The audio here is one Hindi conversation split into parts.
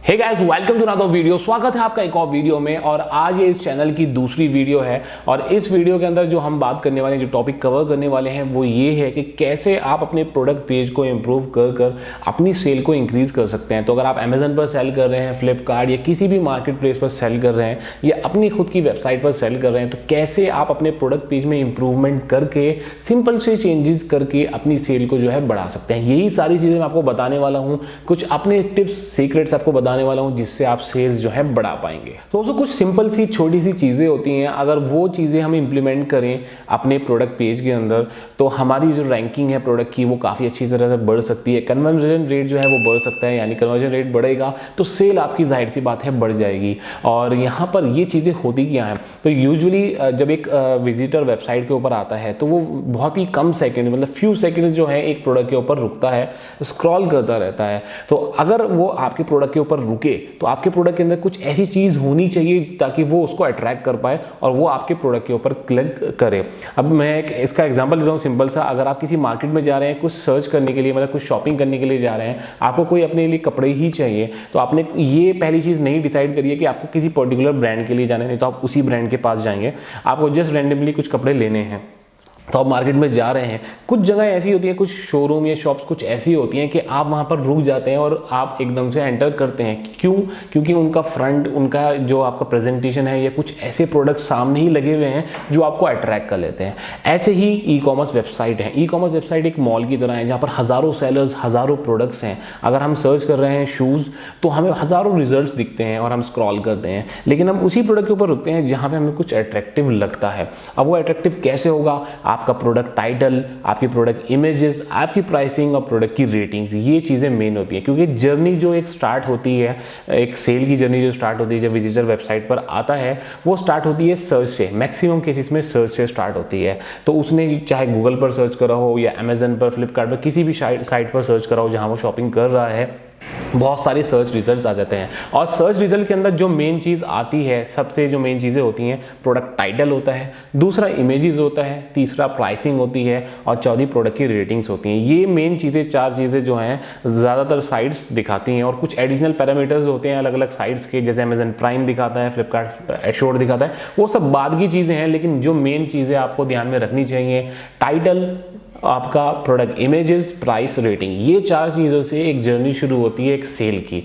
Hey guys, welcome to another video. स्वागत है आपका एक और वीडियो में। और आज ये इस चैनल की दूसरी वीडियो है और इस वीडियो के अंदर जो हम बात करने वाले हैं, जो टॉपिक कवर करने वाले हैं वो ये है कि कैसे आप अपने प्रोडक्ट पेज को इम्प्रूव कर अपनी सेल को इंक्रीज कर सकते हैं। तो अगर आप अमेजन पर सेल कर रहे हैं, फ्लिपकार्ट या किसी भी मार्केट प्लेस पर सेल कर रहे हैं या अपनी खुद की वेबसाइट पर सेल कर रहे हैं, तो कैसे आप अपने प्रोडक्ट पेज में इंप्रूवमेंट करके सिंपल से चेंजेस करके अपनी सेल को जो है बढ़ा सकते हैं। यही सारी चीज़ें मैं आपको बताने वाला हूँ, कुछ अपने टिप्स सीक्रेट्स आपको बताने वाला हूं जिससे आप सेल्स जो है बढ़ा पाएंगे। तो उसको कुछ सिंपल सी छोटी सी चीजें होती हैं, अगर वो चीजें हम इंप्लीमेंट करें अपने प्रोडक्ट पेज के अंदर तो हमारी जो रैंकिंग है प्रोडक्ट की वो काफी अच्छी तरह से बढ़ सकती है। कन्वर्जन रेट जो है वो बढ़ सकता है, यानी कन्वर्जन रेट बढ़ेगा तो सेल आपकी जाहिर सी बात है बढ़ जाएगी। और यहाँ पर ये चीजें होती क्या है, तो यूजुअली जब एक विजिटर वेबसाइट के ऊपर आता है तो वो बहुत ही कम सेकेंड, मतलब फ्यू सेकेंड जो है एक प्रोडक्ट के ऊपर रुकता है, स्क्रॉल करता रहता है। तो अगर वो आपके प्रोडक्ट के ऊपर रुके तो आपके प्रोडक्ट के अंदर कुछ ऐसी चीज होनी चाहिए ताकि वो उसको अट्रैक्ट कर पाए और वो आपके प्रोडक्ट के ऊपर क्लिक करे। अब मैं इसका एग्जांपल देता हूँ सिंपल सा। अगर आप किसी मार्केट में जा रहे हैं कुछ सर्च करने के लिए, मतलब कुछ शॉपिंग करने के लिए जा रहे हैं, आपको कोई अपने लिए कपड़े ही चाहिए, तो आपने ये पहली चीज नहीं डिसाइड करी है कि आपको किसी पर्टिकुलर ब्रांड के लिए जाना है, नहीं तो आप उसी ब्रांड के पास जाएंगे। आपको जस्ट रैंडमली कुछ कपड़े लेने हैं तो आप मार्केट में जा रहे हैं। कुछ जगह ऐसी होती है, कुछ शोरूम या शॉप्स कुछ ऐसी होती हैं कि आप वहाँ पर रुक जाते हैं और आप एकदम से एंटर करते हैं। क्यों? क्योंकि उनका फ्रंट, उनका जो आपका प्रेजेंटेशन है या कुछ ऐसे प्रोडक्ट सामने ही लगे हुए हैं जो आपको अट्रैक्ट कर लेते हैं। ऐसे ही ई कॉमर्स वेबसाइट है। ई कॉमर्स वेबसाइट एक मॉल की तरह है जहाँ पर हज़ारों सेलर्स, हज़ारों प्रोडक्ट्स हैं। अगर हम सर्च कर रहे हैं शूज़ तो हमें हज़ारों रिजल्ट्स दिखते हैं और हम स्क्रॉल करते हैं, लेकिन हम उसी प्रोडक्ट के ऊपर रुकते हैं जहाँ पर हमें कुछ अट्रैक्टिव लगता है। अब वो अट्रैक्टिव कैसे होगा? आपका प्रोडक्ट टाइटल, आपकी प्रोडक्ट इमेजेस, आपकी प्राइसिंग और प्रोडक्ट की रेटिंग्स, ये चीज़ें मेन होती हैं। क्योंकि जर्नी जो एक स्टार्ट होती है, एक सेल की जर्नी जो स्टार्ट होती है जब विजिटर वेबसाइट पर आता है, वो स्टार्ट होती है सर्च से। मैक्सिमम केसेस में सर्च से स्टार्ट होती है। तो उसने चाहे गूगल पर सर्च करा हो या अमेजन पर, फ्लिपकार्ट पर, किसी भी साइट पर सर्च करा हो जहाँ वो शॉपिंग कर रहा है, बहुत सारे सर्च रिजल्ट्स आ जाते हैं। और सर्च रिजल्ट के अंदर जो मेन चीज़ आती है, सबसे जो मेन चीज़ें होती हैं, प्रोडक्ट टाइटल होता है, दूसरा इमेजेस होता है, तीसरा प्राइसिंग होती है और चौथी प्रोडक्ट की रेटिंग्स होती हैं। ये मेन चीज़ें, चार चीज़ें जो हैं ज़्यादातर साइट्स दिखाती हैं। और कुछ एडिशनल पैरामीटर्स होते हैं अलग अलग साइट्स के, जैसे अमेजन प्राइम दिखाता है, फ्लिपकार्ट एश्योर्ड दिखाता है, वो सब बाद की चीज़ें हैं। लेकिन जो मेन चीज़ें आपको ध्यान में रखनी चाहिए, टाइटल, आपका प्रोडक्ट इमेजेस, प्राइस, रेटिंग, ये चार चीज़ों से एक जर्नी शुरू होती है एक सेल की।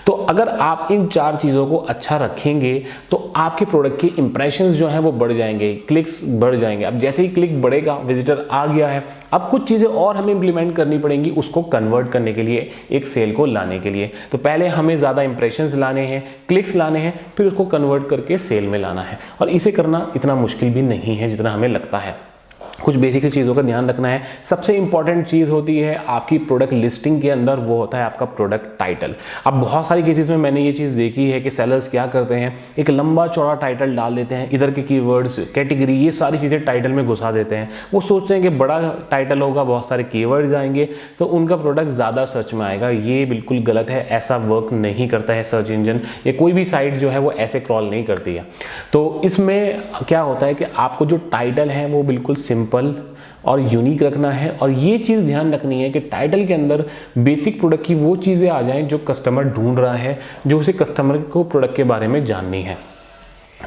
तो अगर आप इन चार चीज़ों को अच्छा रखेंगे तो आपके प्रोडक्ट के इंप्रेशंस जो हैं वो बढ़ जाएंगे, क्लिक्स बढ़ जाएंगे। अब जैसे ही क्लिक बढ़ेगा, विजिटर आ गया है, अब कुछ चीज़ें और हमें इंप्लीमेंट करनी पड़ेंगी उसको कन्वर्ट करने के लिए, एक सेल को लाने के लिए। तो पहले हमें ज़्यादा इंप्रेशंस लाने हैं, क्लिक्स लाने हैं, फिर उसको कन्वर्ट करके सेल में लाना है। और इसे करना इतना मुश्किल भी नहीं है जितना हमें लगता है। कुछ बेसिक सी चीज़ों का ध्यान रखना है। सबसे इंपॉर्टेंट चीज़ होती है आपकी प्रोडक्ट लिस्टिंग के अंदर, वो होता है आपका प्रोडक्ट टाइटल। अब बहुत सारी केसेस में मैंने ये चीज़ देखी है कि सेलर्स क्या करते हैं, एक लंबा चौड़ा टाइटल डाल देते हैं, इधर के कीवर्ड्स, कैटेगरी, ये सारी चीज़ें टाइटल में घुसा देते हैं। वो सोचते हैं कि बड़ा टाइटल होगा, बहुत सारे कीवर्ड्स आएंगे तो उनका प्रोडक्ट ज़्यादा सर्च में आएगा। ये बिल्कुल गलत है, ऐसा वर्क नहीं करता है सर्च इंजन, या कोई भी साइट जो है वो ऐसे क्रॉल नहीं करती है। तो इसमें क्या होता है कि आपको जो टाइटल है वो बिल्कुल सिंपल और यूनिक रखना है। और ये चीज़ ध्यान रखनी है कि टाइटल के अंदर बेसिक प्रोडक्ट की वो चीज़ें आ जाएं जो कस्टमर ढूंढ रहा है, जो उसे कस्टमर को प्रोडक्ट के बारे में जाननी है।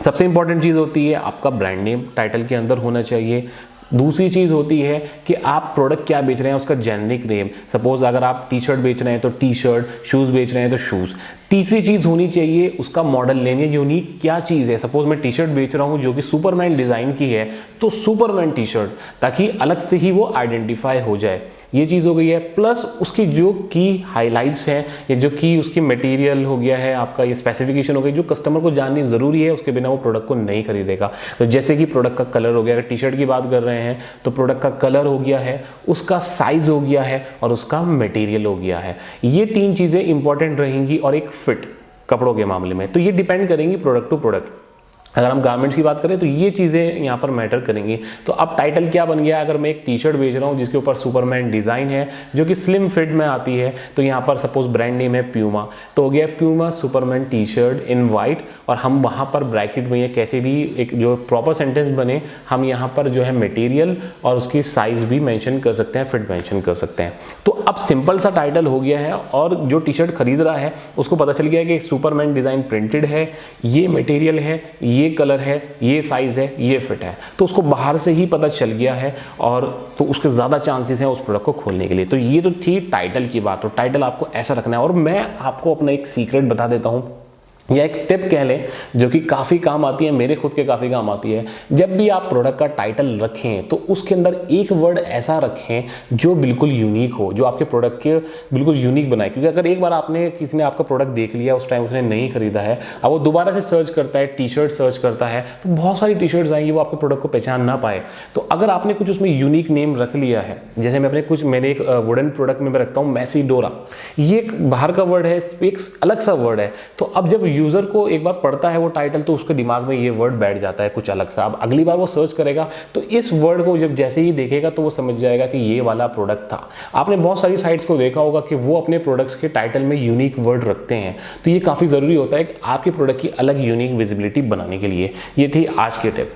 सबसे इंपॉर्टेंट चीज़ होती है आपका ब्रांड नेम टाइटल के अंदर होना चाहिए। दूसरी चीज़ होती है कि आप प्रोडक्ट क्या बेच रहे हैं उसका जेनरिक नेम। सपोज अगर आप टी शर्ट बेच रहे हैं तो टी शर्ट, शूज़ बेच रहे हैं तो शूज़। तीसरी चीज़ होनी चाहिए उसका मॉडल नेम, या यूनिक क्या चीज़ है। सपोज मैं टी शर्ट बेच रहा हूँ जो कि सुपरमैन डिज़ाइन की है, तो सुपरमैन टी शर्ट, ताकि अलग से ही वो आइडेंटिफाई हो जाए। ये चीज़ हो गई है। प्लस उसकी जो की हाइलाइट्स हैं, या जो की उसकी मटेरियल हो गया है, आपका ये स्पेसिफिकेशन हो गई जो कस्टमर को जाननी ज़रूरी है, उसके बिना वो प्रोडक्ट को नहीं खरीदेगा। तो जैसे कि प्रोडक्ट का कलर हो गया, अगर टी शर्ट की बात कर रहे हैं तो प्रोडक्ट का कलर हो गया है, उसका साइज़ हो गया है और उसका मटेरियल हो गया है। ये तीन चीज़ें इंपॉर्टेंट रहेंगी। और एक फिट कपड़ों के मामले में तो ये डिपेंड करेंगी प्रोडक्ट टू प्रोडक्ट। अगर हम गारमेंट्स की बात करें तो ये चीज़ें यहाँ पर मैटर करेंगी। तो अब टाइटल क्या बन गया, अगर मैं एक टी शर्ट बेच रहा हूँ जिसके ऊपर सुपरमैन डिज़ाइन है जो कि स्लिम फिट में आती है, तो यहाँ पर सपोज ब्रांड नेम है प्यूमा, तो हो गया Puma Superman T shirt in white, और हम वहाँ पर ब्रैकेट में या कैसे भी एक जो प्रॉपर सेंटेंस बने हम यहाँ पर जो है मटेरियल और उसकी साइज़ भी मेंशन कर सकते हैं, फिट मेंशन कर सकते हैं। तो अब सिंपल सा टाइटल हो गया है और जो टी शर्ट खरीद रहा है उसको पता चल गया कि सुपरमैन डिज़ाइन प्रिंटेड है, ये मटेरियल है, ये कलर है, ये साइज है, ये फिट है, तो उसको बाहर से ही पता चल गया है और तो उसके ज़्यादा चांसेस हैं उस प्रोडक्ट को खोलने के लिए। तो ये तो थी टाइटल की बात। तो टाइटल आपको ऐसा रखना है। और मैं आपको अपना एक सीक्रेट बता देता हूँ या एक टिप कह लें जो कि काफ़ी काम आती है, मेरे खुद के काफ़ी काम आती है। जब भी आप प्रोडक्ट का टाइटल रखें तो उसके अंदर एक वर्ड ऐसा रखें जो बिल्कुल यूनिक हो, जो आपके प्रोडक्ट के बिल्कुल यूनिक बनाए। क्योंकि अगर एक बार किसी ने आपका प्रोडक्ट देख लिया, उस टाइम उसने नहीं खरीदा है, अब वो दोबारा से सर्च करता है, टी शर्ट सर्च करता है, तो बहुत सारी टी शर्ट्स आएंगी, वो आपके प्रोडक्ट को पहचान ना पाए। तो अगर आपने कुछ उसमें यूनिक नेम रख लिया है, जैसे मैंने एक वुडन प्रोडक्ट में रखता हूँ मैसीडोरा, ये एक बाहर का वर्ड है, एक अलग सा वर्ड है। तो अब जब यूजर को एक बार पढ़ता है वो टाइटल तो उसके दिमाग में ये वर्ड बैठ जाता है कुछ अलग सा। अब अगली बार वो सर्च करेगा तो इस वर्ड को जब जैसे ही देखेगा तो वो समझ जाएगा कि ये वाला प्रोडक्ट था। आपने बहुत सारी साइट्स को देखा होगा कि वो अपने प्रोडक्ट्स के टाइटल में यूनिक वर्ड रखते हैं, तो ये काफ़ी ज़रूरी होता है कि आपके प्रोडक्ट की अलग यूनिक विजिबिलिटी बनाने के लिए। ये थी आज की टिप।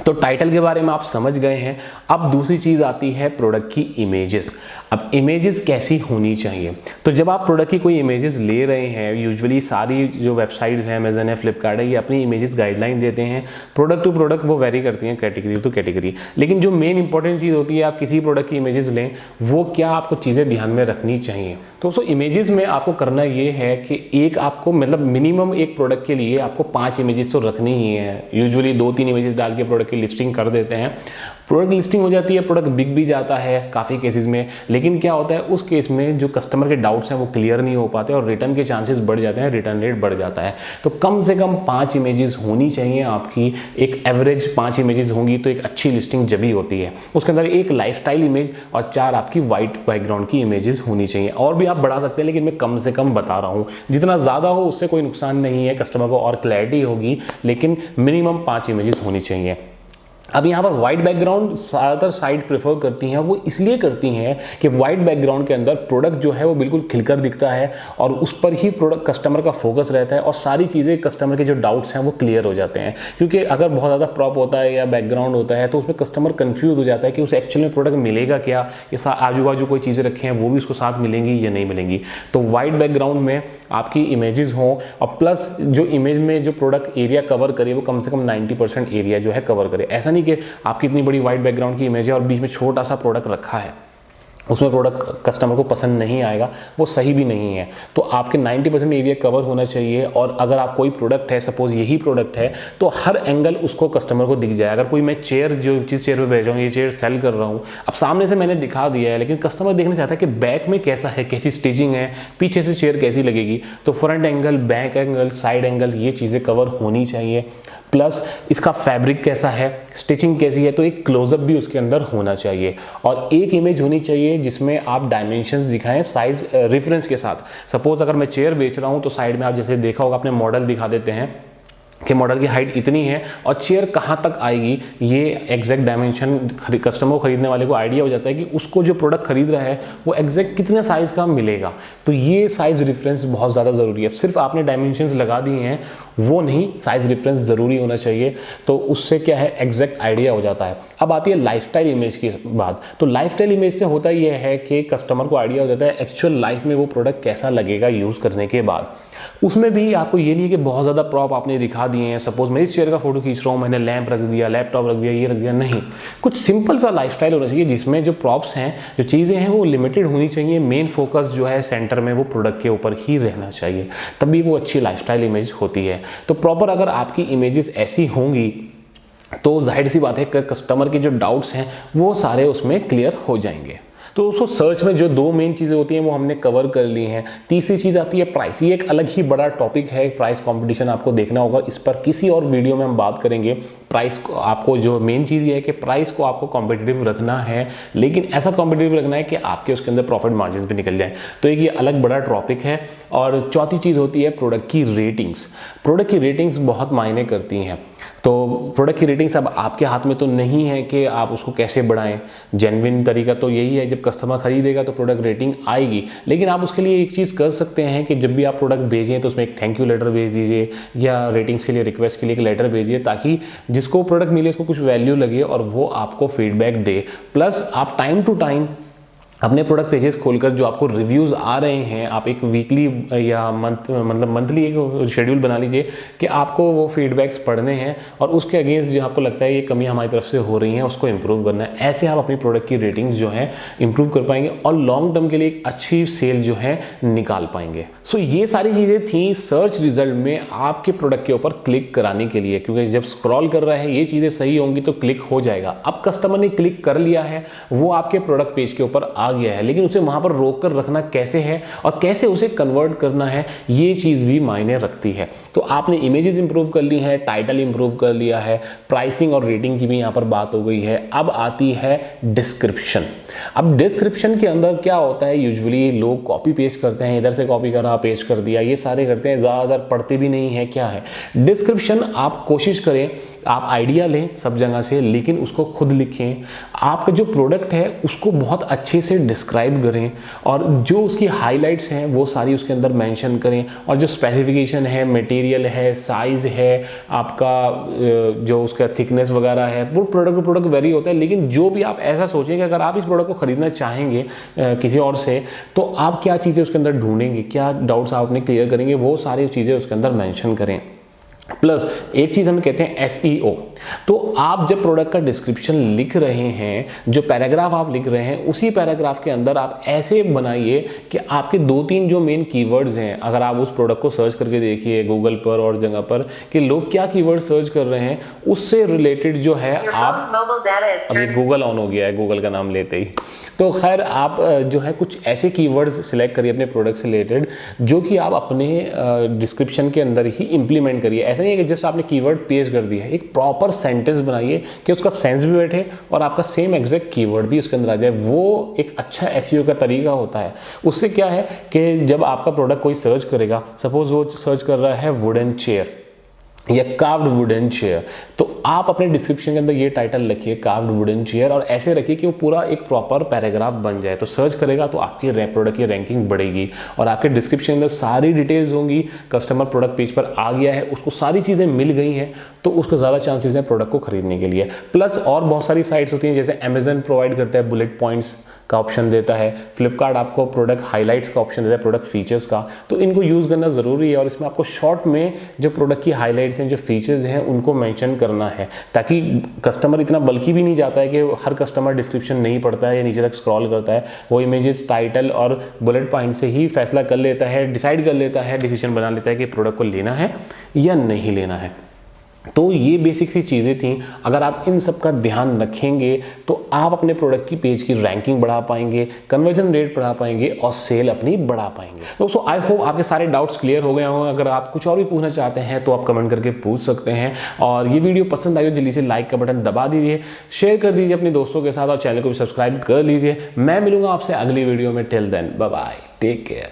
तो टाइटल के बारे में आप समझ गए हैं। अब दूसरी चीज़ आती है प्रोडक्ट की इमेजेस। अब इमेजेस कैसी होनी चाहिए, तो जब आप प्रोडक्ट की कोई इमेजेस ले रहे हैं, यूजुअली सारी जो वेबसाइट्स हैं, अमेजन है, फ्लिपकार्ट है, ये अपनी इमेजेस गाइडलाइन देते हैं। प्रोडक्ट टू प्रोडक्ट वो वेरी करती हैं, कैटेगरी टू कैटेगरी। लेकिन जो मेन इंपॉर्टेंट चीज़ होती है, आप किसी प्रोडक्ट की इमेजेस लें, वो क्या आपको चीज़ें ध्यान में रखनी चाहिए। तो इमेजेस में आपको करना ये है कि एक आपको मतलब मिनिमम एक प्रोडक्ट के लिए आपको 5 इमेजेस तो रखनी ही है। यूजुअली 2-3 इमेजेस डाल के प्रोडक्ट की लिस्टिंग कर देते हैं। प्रोडक्ट लिस्टिंग हो जाती है, प्रोडक्ट बिक भी जाता है काफ़ी केसेस में, लेकिन क्या होता है उस केस में जो कस्टमर के डाउट्स हैं वो क्लियर नहीं हो पाते और रिटर्न के चांसेस बढ़ जाते हैं, रिटर्न रेट बढ़ जाता है। तो कम से कम 5 इमेजेस होनी चाहिए आपकी। एक एवरेज 5 इमेजेस होंगी तो एक अच्छी लिस्टिंग जब ही होती है। उसके अंदर एक लाइफस्टाइल इमेज और 4 आपकी वाइट बैकग्राउंड की इमेजेस होनी चाहिए। और भी आप बढ़ा सकते हैं, लेकिन मैं कम से कम बता रहा हूँ। जितना ज़्यादा हो उससे कोई नुकसान नहीं है, कस्टमर को और क्लैरिटी होगी, लेकिन मिनिमम 5 इमेजेस होनी चाहिए। अब यहाँ पर वाइट बैकग्राउंड ज़्यादातर साइट प्रेफर करती हैं, वो इसलिए करती हैं कि वाइट बैकग्राउंड के अंदर प्रोडक्ट जो है वो बिल्कुल खिलकर दिखता है और उस पर ही प्रोडक्ट कस्टमर का फोकस रहता है और सारी चीज़ें कस्टमर के जो डाउट्स हैं वो क्लियर हो जाते हैं। क्योंकि अगर बहुत ज़्यादा प्रॉप होता है या बैकग्राउंड होता है तो उसमें कस्टमर कन्फ्यूज़ हो जाता है कि उसे एक्चुअल में प्रोडक्ट मिलेगा क्या, या आजू बाजू कोई चीज़ें रखी हैं वो भी उसको साथ मिलेंगी या नहीं मिलेंगी। तो वाइट बैकग्राउंड में आपकी इमेजेस हों और प्लस जो इमेज में जो प्रोडक्ट एरिया कवर करे वो कम से कम 90% एरिया जो है कवर करे। ऐसा नहीं कि आपकी इतनी बड़ी वाइट बैकग्राउंड की इमेज है और बीच में छोटा सा प्रोडक्ट रखा है, उसमें प्रोडक्ट कस्टमर को पसंद नहीं आएगा, वो सही भी नहीं है। तो आपके 90% एरिया कवर होना चाहिए। और अगर आप कोई प्रोडक्ट है, सपोज यही प्रोडक्ट है, तो हर एंगल उसको कस्टमर को दिख जाए। अगर कोई मैं चेयर जो जिस चेयर पे बैठ रहा हूँ, ये चेयर सेल कर रहा हूँ, अब सामने से मैंने दिखा दिया है, लेकिन कस्टमर देखना चाहता है कि बैक में कैसा है, कैसी स्टिचिंग है, पीछे से चेयर कैसी लगेगी। तो front angle, back angle, side angle, ये चीज़ें कवर होनी चाहिए। प्लस इसका फैब्रिक कैसा है, स्टिचिंग कैसी है, तो एक क्लोजअप भी उसके अंदर होना चाहिए। और एक इमेज होनी चाहिए जिसमें आप डायमेंशंस दिखाएं साइज रेफरेंस के साथ। सपोज अगर मैं चेयर बेच रहा हूं तो साइड में आप जैसे देखा होगा अपने मॉडल दिखा देते हैं कि मॉडल की हाइट इतनी है और चेयर कहाँ तक आएगी, ये एग्जैक्ट डायमेंशन कस्टमर को खरीदने वाले को आइडिया हो जाता है कि उसको जो प्रोडक्ट खरीद रहा है वो एग्जैक्ट कितने साइज़ का मिलेगा। तो ये साइज़ रेफरेंस बहुत ज़्यादा ज़रूरी है। सिर्फ आपने डायमेंशंस लगा दिए हैं वो नहीं, साइज़ रेफरेंस ज़रूरी होना चाहिए। तो उससे क्या है, एग्जैक्ट आइडिया हो जाता है। अब आती है लाइफस्टाइल इमेज की बात। तो लाइफस्टाइल इमेज से होता यह है कि कस्टमर को आइडिया हो जाता है एक्चुअल लाइफ में वो प्रोडक्ट कैसा लगेगा यूज़ करने के बाद। उसमें भी आपको ये नहीं है कि बहुत ज़्यादा प्रॉप आपने दिखा दिए हैं। सपोज मैं इस चेयर का फोटो खींच रहा हूँ, मैंने लैंप रख दिया, लैपटॉप रख दिया, ये रख दिया, नहीं। कुछ सिंपल सा लाइफस्टाइल होना चाहिए जिसमें जो प्रॉप्स हैं, जो चीज़ें हैं वो लिमिटेड होनी चाहिए। मेन फोकस जो है सेंटर में वो प्रोडक्ट के ऊपर ही रहना चाहिए, तभी वो अच्छी लाइफस्टाइल इमेज होती है। तो प्रॉपर अगर आपकी इमेजेस ऐसी होंगी तो जाहिर सी बात है कि कस्टमर के जो डाउट्स हैं वो सारे उसमें क्लियर हो जाएंगे। तो उसको सर्च में जो 2 मेन चीज़ें होती हैं वो हमने कवर कर ली हैं। तीसरी चीज़ आती है प्राइस। ये एक अलग ही बड़ा टॉपिक है, प्राइस कंपटीशन आपको देखना होगा। इस पर किसी और वीडियो में हम बात करेंगे। प्राइस को आपको जो मेन चीज़ ये है कि प्राइस को आपको कॉम्पिटिटिव रखना है, लेकिन ऐसा कॉम्पिटिटिव रखना है कि आपके उसके अंदर प्रॉफिट मार्जिन भी निकल जाए। तो एक ये अलग बड़ा टॉपिक है। और चौथी चीज़ होती है प्रोडक्ट की रेटिंग्स। प्रोडक्ट की रेटिंग्स बहुत मायने करती हैं। तो प्रोडक्ट की रेटिंग्स अब आपके हाथ में तो नहीं है कि आप उसको कैसे बढ़ाएं। जेन्युइन तरीका तो यही है, जब कस्टमर खरीदेगा तो प्रोडक्ट रेटिंग आएगी। लेकिन आप उसके लिए एक चीज़ कर सकते हैं कि जब भी आप प्रोडक्ट भेजें तो उसमें एक थैंक यू लेटर भेज दीजिए, या रेटिंग्स के लिए रिक्वेस्ट के लिए एक लेटर भेजिए, ताकि जिसको प्रोडक्ट मिले उसको कुछ वैल्यू लगे और वो आपको फीडबैक दे। प्लस आप टाइम टू टाइम अपने प्रोडक्ट पेजेस खोलकर जो आपको रिव्यूज़ आ रहे हैं, आप एक वीकली या मंथली एक शेड्यूल बना लीजिए कि आपको वो फीडबैक्स पढ़ने हैं और उसके अगेंस्ट जो आपको लगता है ये कमी हमारी तरफ से हो रही है उसको इम्प्रूव करना है। ऐसे आप अपनी प्रोडक्ट की रेटिंग्स जो है इम्प्रूव कर पाएंगे और लॉन्ग टर्म के लिए एक अच्छी सेल जो है निकाल पाएंगे। सो ये सारी चीज़ें थी सर्च रिजल्ट में आपके प्रोडक्ट के ऊपर क्लिक कराने के लिए, क्योंकि जब स्क्रॉल कर रहा है ये चीज़ें सही होंगी तो क्लिक हो जाएगा। अब कस्टमर ने क्लिक कर लिया है, वो आपके प्रोडक्ट पेज के ऊपर आ गया है, लेकिन उसे वहां पर रोक कर रखना कैसे है और कैसे उसे कन्वर्ट करना है, ये चीज भी मायने रखती है। तो आपने इमेजेस इंप्रूव कर ली है, टाइटल इंप्रूव कर लिया है, प्राइसिंग और रेटिंग की भी यहां पर बात हो गई है। अब आती है डिस्क्रिप्शन। अब डिस्क्रिप्शन के अंदर क्या होता है, यूजुअली लोग कॉपी पेस्ट करते हैं, इधर से कॉपी करा पेस्ट कर दिया, ये सारे करते हैं, ज़्यादातर पढ़ते भी नहीं है क्या है डिस्क्रिप्शन। आप कोशिश करें, आप आइडिया लें सब जगह से, लेकिन उसको खुद लिखें। आपका जो प्रोडक्ट है उसको बहुत अच्छे से डिस्क्राइब करें और जो उसकी हाइलाइट्स हैं वो सारी उसके अंदर मेंशन करें, और जो स्पेसिफिकेशन है, मटेरियल है, साइज़ है, आपका जो उसका थिकनेस वगैरह है, वो प्रोडक्ट टू प्रोडक्ट वेरी होता है। लेकिन जो भी आप ऐसा सोचें कि अगर आप इस प्रोडक्ट को खरीदना चाहेंगे किसी और से, तो आप क्या चीज़ें उसके अंदर ढूंढेंगे, क्या डाउट्स आप अपने क्लियर करेंगे, वो सारी चीज़ें उसके अंदर मेंशन करें। प्लस एक चीज़ हम कहते हैं SEO। तो आप जब प्रोडक्ट का डिस्क्रिप्शन लिख रहे हैं, जो पैराग्राफ आप लिख रहे हैं, उसी पैराग्राफ के अंदर आप ऐसे बनाइए कि आपके 2-3 जो मेन कीवर्ड्स हैं, अगर आप उस प्रोडक्ट को सर्च करके देखिए गूगल पर और जगह पर कि लोग क्या कीवर्ड सर्च कर रहे हैं, उससे रिलेटेड जो है आप, अभी गूगल ऑन हो गया है गूगल का नाम लेते ही, तो खैर आप जो है कुछ ऐसे कीवर्ड्स सिलेक्ट करिए अपने प्रोडक्ट से रिलेटेड जो कि आप अपने डिस्क्रिप्शन के अंदर ही इंप्लीमेंट करिए। ऐसा नहीं है कि जस्ट आपने कीवर्ड पेस्ट कर दिया है, एक प्रॉपर सेंटेंस बनाइए कि उसका सेंस भी बैठे और आपका सेम एग्जैक्ट कीवर्ड भी उसके अंदर आ जाए। वो एक अच्छा SEO का तरीका होता है। उससे क्या है कि जब आपका प्रोडक्ट कोई सर्च करेगा, सपोज वो सर्च कर रहा है वुडन चेयर या कार्व्ड वुडन चेयर, तो आप अपने डिस्क्रिप्शन के अंदर ये टाइटल रखिए कार्व्ड वुडन चेयर, और ऐसे रखिए कि वो पूरा एक प्रॉपर पैराग्राफ बन जाए। तो सर्च करेगा तो आपकी प्रोडक्ट की रैंकिंग बढ़ेगी और आपके डिस्क्रिप्शन के अंदर सारी डिटेल्स होंगी। कस्टमर प्रोडक्ट पेज पर आ गया है, उसको सारी चीज़ें मिल गई हैं, तो उसको ज़्यादा चांसेस हैं प्रोडक्ट को खरीदने के लिए। प्लस और बहुत सारी साइट्स होती हैं, जैसे अमेजन प्रोवाइड करता है बुलेट पॉइंट्स का ऑप्शन देता है, फ्लिपकार्ट आपको प्रोडक्ट हाइलाइट्स का ऑप्शन देता है, प्रोडक्ट फीचर्स का। तो इनको यूज़ करना ज़रूरी है और इसमें आपको शॉर्ट में जो प्रोडक्ट की हाइलाइट्स हैं, जो फीचर्स हैं, उनको मेंशन करना है, ताकि कस्टमर इतना बल्कि भी नहीं जाता है कि हर कस्टमर डिस्क्रिप्शन नहीं पढ़ता है या नीचे तक स्क्रॉल करता है। वो इमेजेस, टाइटल और बुलेट पॉइंट से ही फैसला कर लेता है, डिसाइड कर लेता है, डिसीजन बना लेता है कि प्रोडक्ट को लेना है या नहीं लेना है। तो ये बेसिक सी चीज़ें थी। अगर आप इन सब का ध्यान रखेंगे तो आप अपने प्रोडक्ट की पेज की रैंकिंग बढ़ा पाएंगे, कन्वर्जन रेट बढ़ा पाएंगे और सेल अपनी बढ़ा पाएंगे। दोस्तों आई होप आपके सारे डाउट्स क्लियर हो गए होंगे। अगर आप कुछ और भी पूछना चाहते हैं तो आप कमेंट करके पूछ सकते हैं। और ये वीडियो पसंद आई तो जल्दी से लाइक का बटन दबा दीजिए, शेयर कर दीजिए अपने दोस्तों के साथ और चैनल को भी सब्सक्राइब कर लीजिए। मैं मिलूंगा आपसे अगली वीडियो में। Till then bye bye, take care.